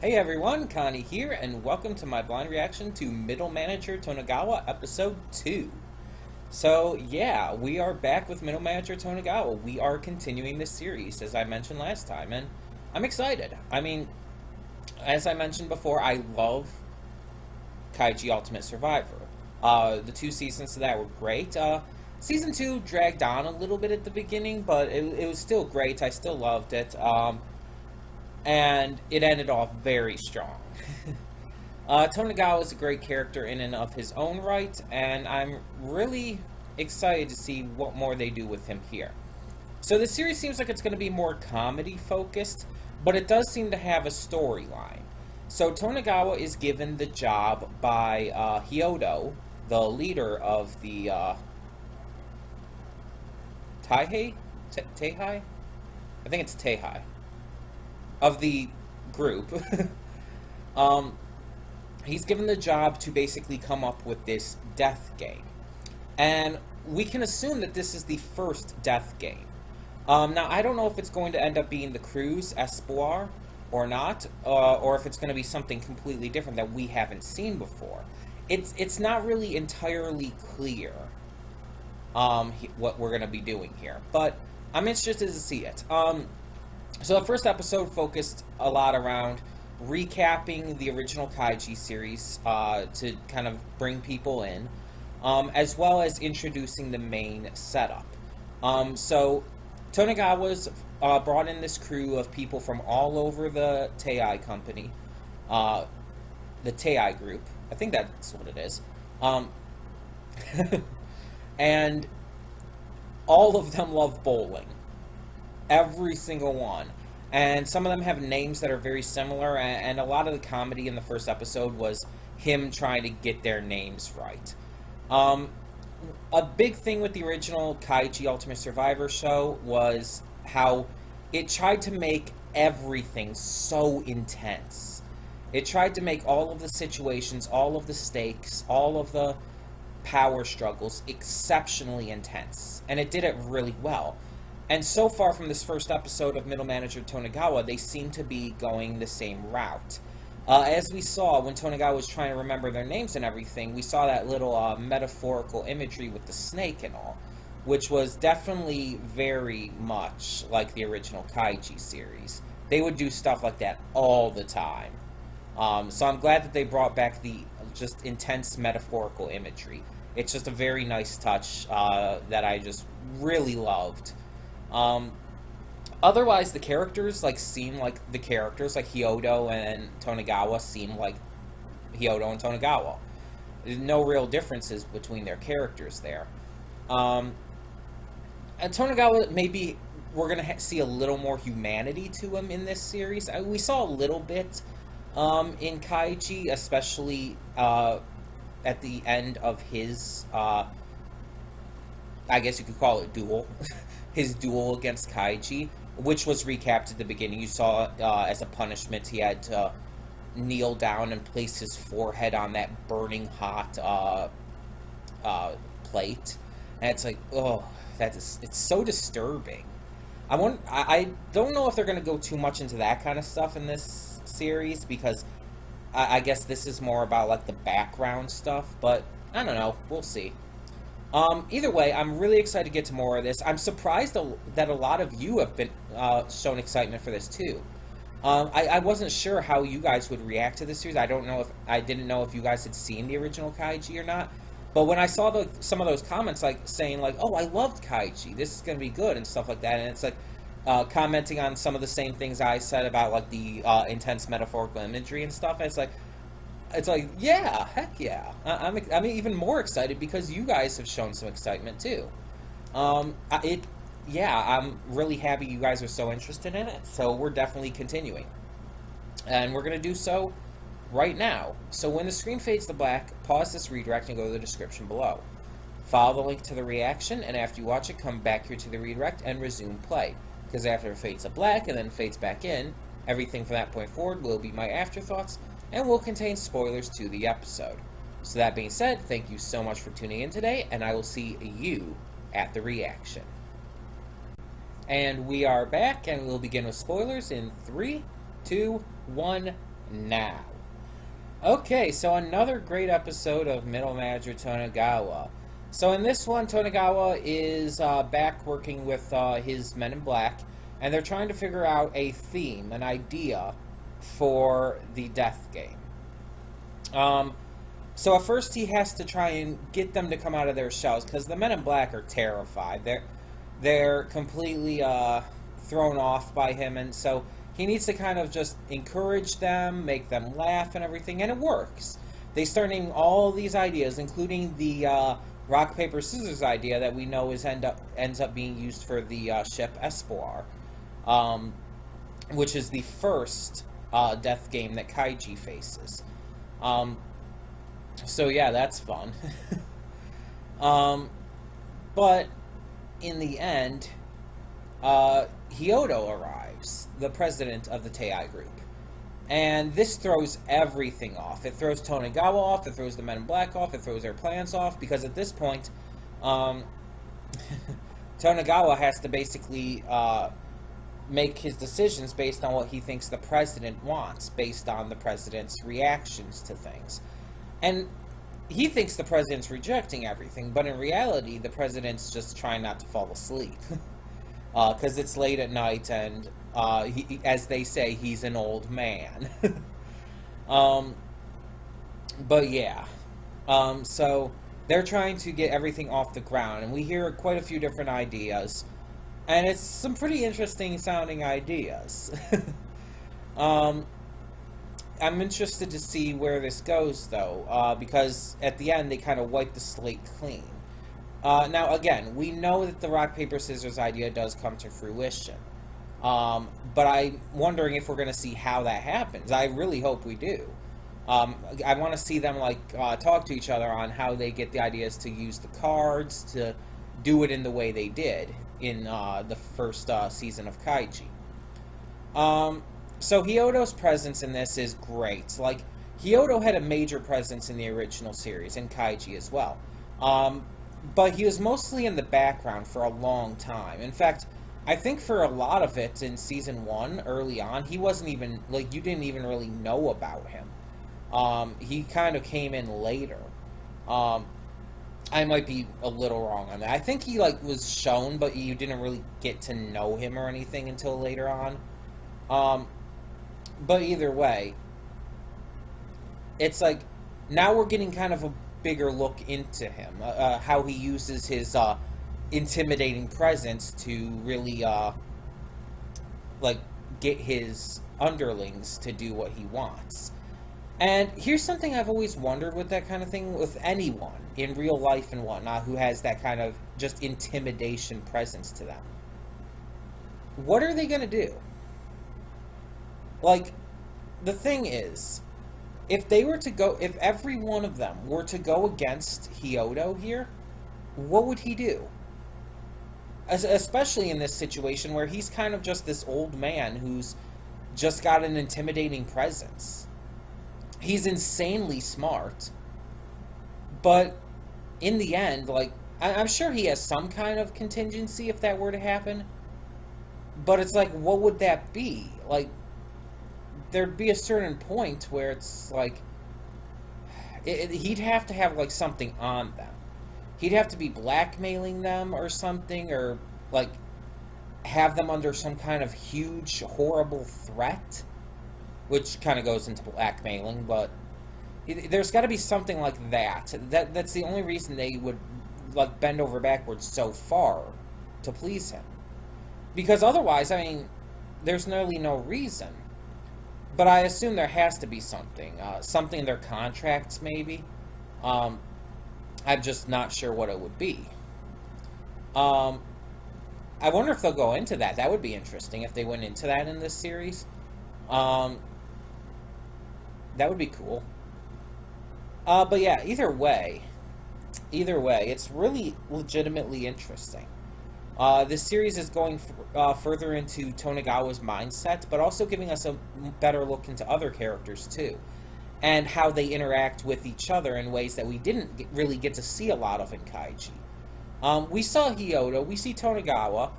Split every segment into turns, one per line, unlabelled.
Hey everyone, Connie here, and welcome to my blind reaction to Middle Manager Tonegawa Episode 2. So, yeah, we are back with Middle Manager Tonegawa. We are continuing this series, as I mentioned last time, and I'm excited. I mean, as I mentioned before, I love Kaiji Ultimate Survivor. The two seasons of that were great. Season 2 dragged on a little bit at the beginning, but it was still great. I still loved it. And it ended off very strong. Tonegawa is a great character in and of his own right, and I'm really excited to see what more they do with him here. So the series seems like it's going to be more comedy focused, but it does seem to have a storyline. So Tonegawa is given the job by Hyodo, the leader of the Taihei? Teihai? I think it's Teihai. Of the group. He's given the job to basically come up with this death game. And we can assume that this is the first death game. Now, I don't know if it's going to end up being the Cruz Espoir or not, or if it's going to be something completely different that we haven't seen before. It's not really entirely clear what we're going to be doing here, but I'm interested to see it. So the first episode focused a lot around recapping the original Kaiji series to kind of bring people in, as well as introducing the main setup. So Tonegawa's brought in this crew of people from all over the Tei company, the Tei group. I think that's what it is. And all of them love bowling. Every single one. And some of them have names that are very similar, and a lot of the comedy in the first episode was him trying to get their names right. A big thing with the original Kaiji Ultimate Survivor show was how it tried to make everything so intense. It tried to make all of the situations, all of the stakes, all of the power struggles exceptionally intense. And it did it really well. And so far from this first episode of Middle Manager Tonegawa, they seem to be going the same route. As we saw, when Tonegawa was trying to remember their names and everything, we saw that little metaphorical imagery with the snake and all, which was definitely very much like the original Kaiji series. They would do stuff like that all the time. So I'm glad that they brought back the just intense metaphorical imagery. It's just a very nice touch that I just really loved. Otherwise, the characters seem like the characters, like Hyodo and Tonegawa seem like Hyodo and Tonegawa. There's no real differences between their characters there. And Tonegawa, maybe we're gonna see a little more humanity to him in this series. We saw a little bit in Kaiji, especially at the end of his, I guess you could call it duel. His duel against Kaiji, which was recapped at the beginning. You saw as a punishment he had to kneel down and place his forehead on that burning hot plate, and it's like, oh, it's so disturbing. I don't know if they're going to go too much into that kind of stuff in this series, because I guess this is more about like the background stuff, but I don't know, we'll see. Either way, I'm really excited to get to more of this. I'm surprised that a lot of you have been shown excitement for this too. I wasn't sure how you guys would react to this series. I didn't know if you guys had seen the original Kaiji or not. But when I saw some of those comments, saying "Oh, I loved Kaiji. This is gonna be good" and stuff like that, and it's commenting on some of the same things I said about the intense metaphorical imagery and stuff. And it's like, yeah, heck yeah. I'm even more excited because you guys have shown some excitement too. Yeah, I'm really happy you guys are so interested in it. So we're definitely continuing, and we're gonna do so right now. So when the screen fades to black, pause this redirect and go to the description below. Follow the link to the reaction, and after you watch it, come back here to the redirect and resume play. Because after it fades to black and then fades back in, everything from that point forward will be my afterthoughts and will contain spoilers to the episode. So that being said, thank you so much for tuning in today, and I will see you at the reaction. And we are back, and we'll begin with spoilers in 3, 2, 1, now. Okay, so another great episode of Middle Manager Tonegawa. So in this one, Tonegawa is back working with his men in black, and they're trying to figure out a theme, an idea for the death game. So at first he has to try and get them to come out of their shells, because the men in black are terrified. They're completely thrown off by him, and so he needs to kind of just encourage them, make them laugh and everything, and it works. They start naming all these ideas, including the rock, paper, scissors idea that we know ends up being used for the ship Espoir, which is the first death game that Kaiji faces. So yeah, that's fun. But in the end, Hyodo arrives, the president of the Tei group. And this throws everything off. It throws Tonegawa off, it throws the Men in Black off, it throws their plans off, because at this point, Tonegawa has to basically make his decisions based on what he thinks the president wants, based on the president's reactions to things. And he thinks the president's rejecting everything, but in reality, the president's just trying not to fall asleep. Because it's late at night, and as they say, he's an old man. But yeah. So they're trying to get everything off the ground, and we hear quite a few different ideas. And it's some pretty interesting sounding ideas. I'm interested to see where this goes, though, because at the end they kind of wipe the slate clean. Now, again, we know that the rock, paper, scissors idea does come to fruition. But I'm wondering if we're going to see how that happens. I really hope we do. I want to see them, talk to each other on how they get the ideas to use the cards, to do it in the way they did in the first season of Kaiji. So Hyodo's presence in this is great. Hyodo had a major presence in the original series, in Kaiji as well. But he was mostly in the background for a long time. In fact, I think for a lot of it in Season 1, early on, he wasn't even, you didn't even really know about him. He kind of came in later. I might be a little wrong on that. I think he, was shown, but you didn't really get to know him or anything until later on. But either way, it's now we're getting kind of a bigger look into him, how he uses his intimidating presence to really get his underlings to do what he wants. And here's something I've always wondered with that kind of thing, with anyone in real life and whatnot who has that kind of just intimidation presence to them. What are they going to do? The thing is, if every one of them were to go against Hyodo here, what would he do? Especially in this situation where he's kind of just this old man who's just got an intimidating presence. He's insanely smart, but in the end, I'm sure he has some kind of contingency if that were to happen, but it's what would that be? There'd be a certain point where it's he'd have to have something on them. He'd have to be blackmailing them or something, or have them under some kind of huge, horrible threat, which kind of goes into blackmailing, but there's got to be something like that. That's the only reason they would bend over backwards so far to please him. Because otherwise, there's nearly no reason. But I assume there has to be something. Something in their contracts, maybe. I'm just not sure what it would be. I wonder if they'll go into that. That would be interesting if they went into that in this series. That would be cool. But yeah, either way, it's really legitimately interesting. This series is going further into Tonegawa's mindset, but also giving us a better look into other characters, too, and how they interact with each other in ways that we didn't really get to see a lot of in Kaiji. We saw Hyodo, we see Tonegawa.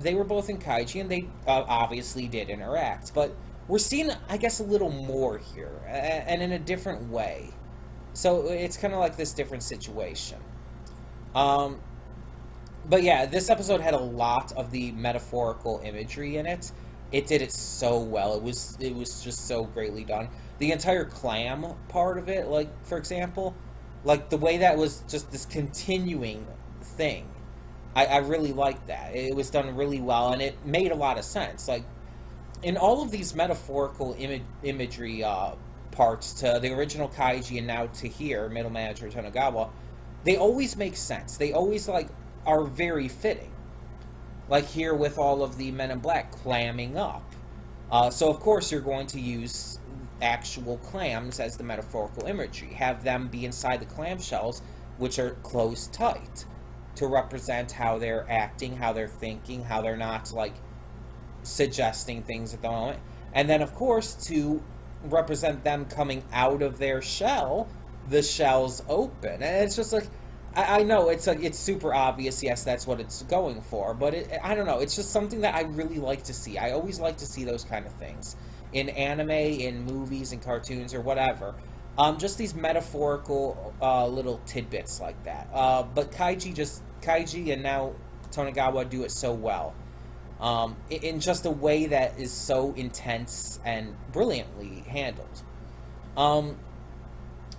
They were both in Kaiji, and they obviously did interact, but we're seeing, I guess, a little more here, and in a different way. So it's kind of like this different situation. Um, but yeah, this episode had a lot of the metaphorical imagery in it. It did it so well. It was just so greatly done. The entire clam part of it, like for example, like the way that was just this continuing thing. I really liked that. It was done really well, and it made a lot of sense. Like in all of these metaphorical imagery parts to the original Kaiji and now to here, Middle Manager Tonegawa, they always make sense. They always like are very fitting. Like here with all of the Men in Black clamming up. So of course you're going to use actual clams as the metaphorical imagery. Have them be inside the clamshells, which are closed tight, to represent how they're acting, how they're thinking, how they're not like suggesting things at the moment. And then of course to represent them coming out of their shell, the shell's open. And it's just like I know it's like it's super obvious. Yes, that's what it's going for, but I don't know. It's just something that I really like to see. I always like to see those kind of things in anime, in movies, in cartoons, or whatever. Just these metaphorical little tidbits like that. But Kaiji and now Tonegawa do it so well, in just a way that is so intense and brilliantly handled.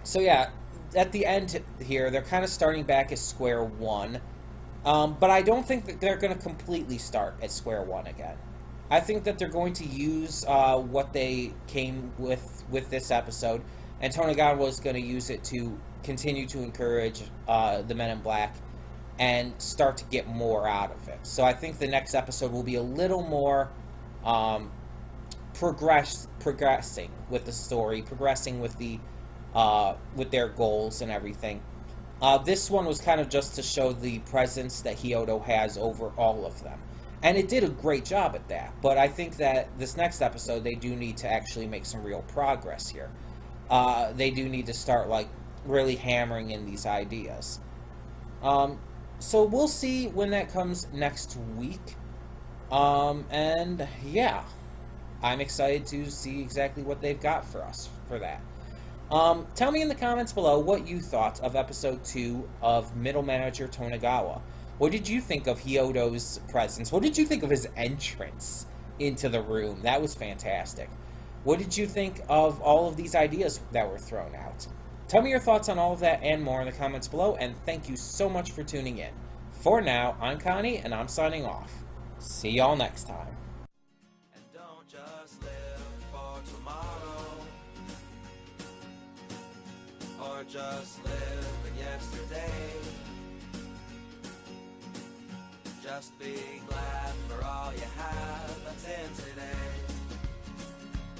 So yeah, at the end here, they're kind of starting back at square one. But I don't think that they're going to completely start at square one again. I think that they're going to use what they came with this episode, and Tonegawa is going to use it to continue to encourage the Men in Black and start to get more out of it. So I think the next episode will be a little more progressing with the story, progressing with their goals and everything. This one was kind of just to show the presence that Hyodo has over all of them. And it did a great job at that. But I think that this next episode, they do need to actually make some real progress here. They do need to start, like, really hammering in these ideas. So we'll see when that comes next week. And yeah, I'm excited to see exactly what they've got for us for that. Tell me in the comments below what you thought of episode 2 of Middle Manager Tonegawa. What did you think of Hyodo's presence? What did you think of his entrance into the room? That was fantastic. What did you think of all of these ideas that were thrown out? Tell me your thoughts on all of that and more in the comments below, and thank you so much for tuning in. For now, I'm Connie, and I'm signing off. See y'all next time.
And don't just live for tomorrow, or just live in yesterday. Just be glad for all you have that's in today.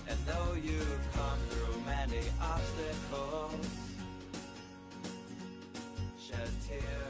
And though you've come through many obstacles, shed tears.